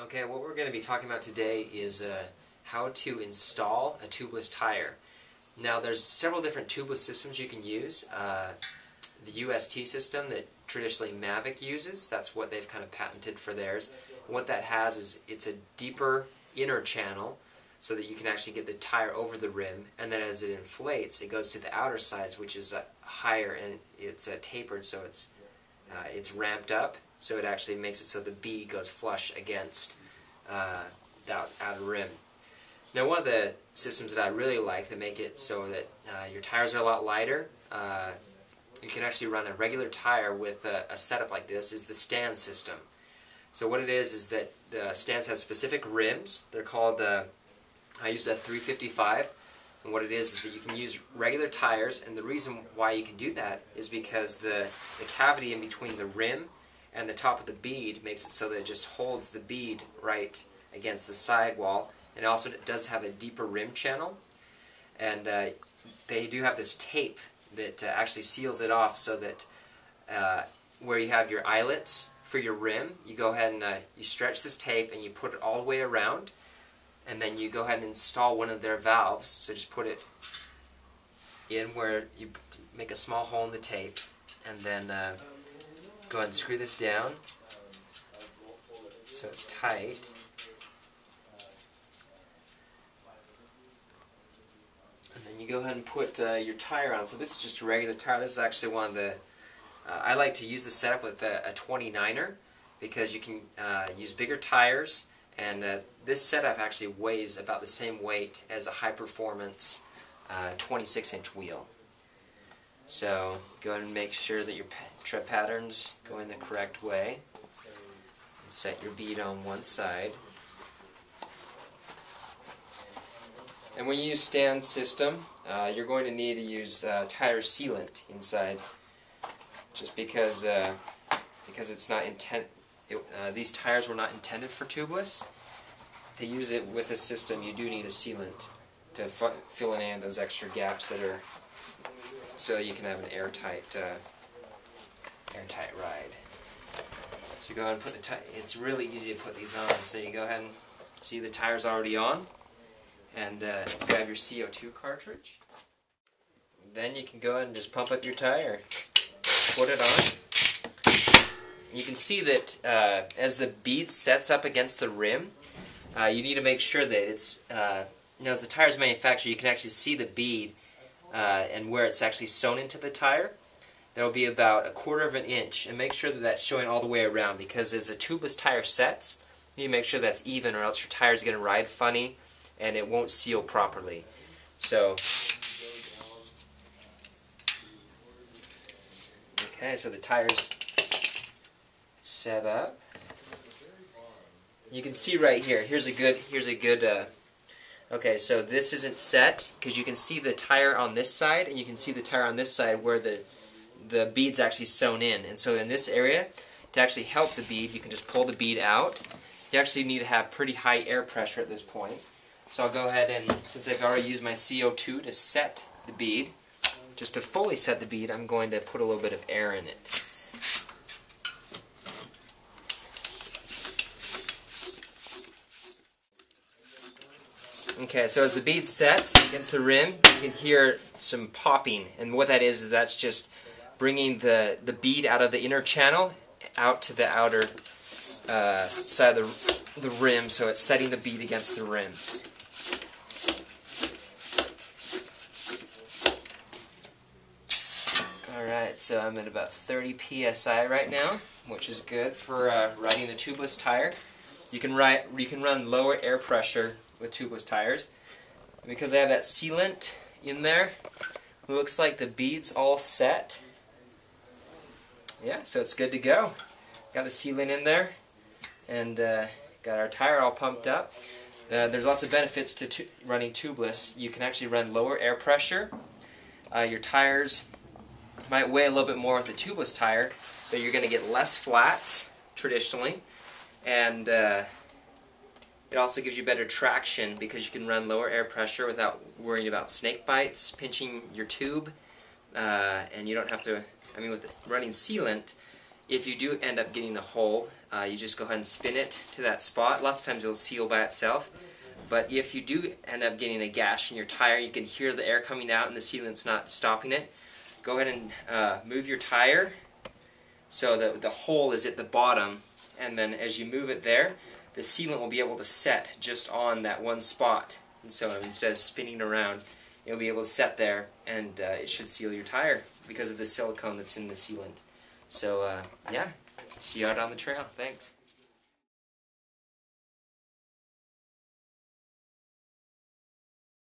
Okay, what we're going to be talking about today is how to install a tubeless tire. Now, there's several different tubeless systems you can use. The UST system that traditionally Mavic uses, that's what they've kind of patented for theirs. And what that has is it's a deeper inner channel so that you can actually get the tire over the rim, and then as it inflates, it goes to the outer sides, which is higher, and it's tapered, so it's ramped up, so it actually makes it so the bead goes flush against the outer rim. Now, one of the systems that I really like that make it so that your tires are a lot lighter, you can actually run a regular tire with a setup like this, is the stand system. So what it is that the stands have specific rims. They're called, I use a 355, and what it is that you can use regular tires, and the reason why you can do that is because the cavity in between the rim and the top of the bead makes it so that it just holds the bead right against the sidewall, and also it does have a deeper rim channel, and they do have this tape that actually seals it off so that where you have your eyelets for your rim, you go ahead and you stretch this tape and you put it all the way around, and then you go ahead and install one of their valves. So just put it in where you make a small hole in the tape, and then go ahead and screw this down so it's tight. And then you go ahead and put your tire on. So this is just a regular tire. This is actually one of the I like to use the setup with a 29er because you can use bigger tires, and this setup actually weighs about the same weight as a high-performance 26-inch wheel. So go ahead and make sure that your tread patterns go in the correct way, and set your bead on one side. And when you use stand system, you're going to need to use tire sealant inside, just because it's not these tires were not intended for tubeless. To use it with a system, you do need a sealant to fill in any of those extra gaps that are, so you can have an airtight ride. So you go ahead and put the it's really easy to put these on. So you go ahead and see the tire's already on, and grab your CO2 cartridge. Then you can go ahead and just pump up your tire. Put it on. You can see that as the bead sets up against the rim, you need to make sure that it's, as the tire is manufactured, you can actually see the bead and where it's actually sewn into the tire. There will be about 1/4 of an inch, and make sure that that's showing all the way around, because as a tubeless tire sets, you need to make sure that's even, or else your tire is going to ride funny and it won't seal properly. So, okay, so the tire's set up. You can see right here. Here's a good. Okay, so this isn't set because you can see the tire on this side, and you can see the tire on this side where the bead's actually sewn in. And so in this area, to actually help the bead, you can just pull the bead out. You actually need to have pretty high air pressure at this point. So I'll go ahead and, since I've already used my CO2 to set the bead, just to fully set the bead, I'm going to put a little bit of air in it. Okay, so as the bead sets against the rim, you can hear some popping, and what that is that's just bringing the bead out of the inner channel out to the outer side of the rim, so it's setting the bead against the rim. Alright, so I'm at about 30 psi right now, which is good for riding a tubeless tire. You can run lower air pressure with tubeless tires. And because I have that sealant in there, it looks like the bead's all set. Yeah, so it's good to go. Got the sealant in there, and got our tire all pumped up. There's lots of benefits to running tubeless. You can actually run lower air pressure. Your tires might weigh a little bit more with a tubeless tire, but you're going to get less flats traditionally, and it also gives you better traction because you can run lower air pressure without worrying about snake bites pinching your tube, and you don't have to, with running sealant, If you do end up getting a hole, you just go ahead and spin it to that spot. Lots of times it'll seal by itself. But if you do end up getting a gash in your tire, you can hear the air coming out and the sealant's not stopping it. Go ahead and move your tire so that the hole is at the bottom, and then as you move it there, the sealant will be able to set just on that one spot. And so instead of spinning around, it'll be able to set there, and it should seal your tire because of the silicone that's in the sealant. So yeah, see you out on the trail. Thanks.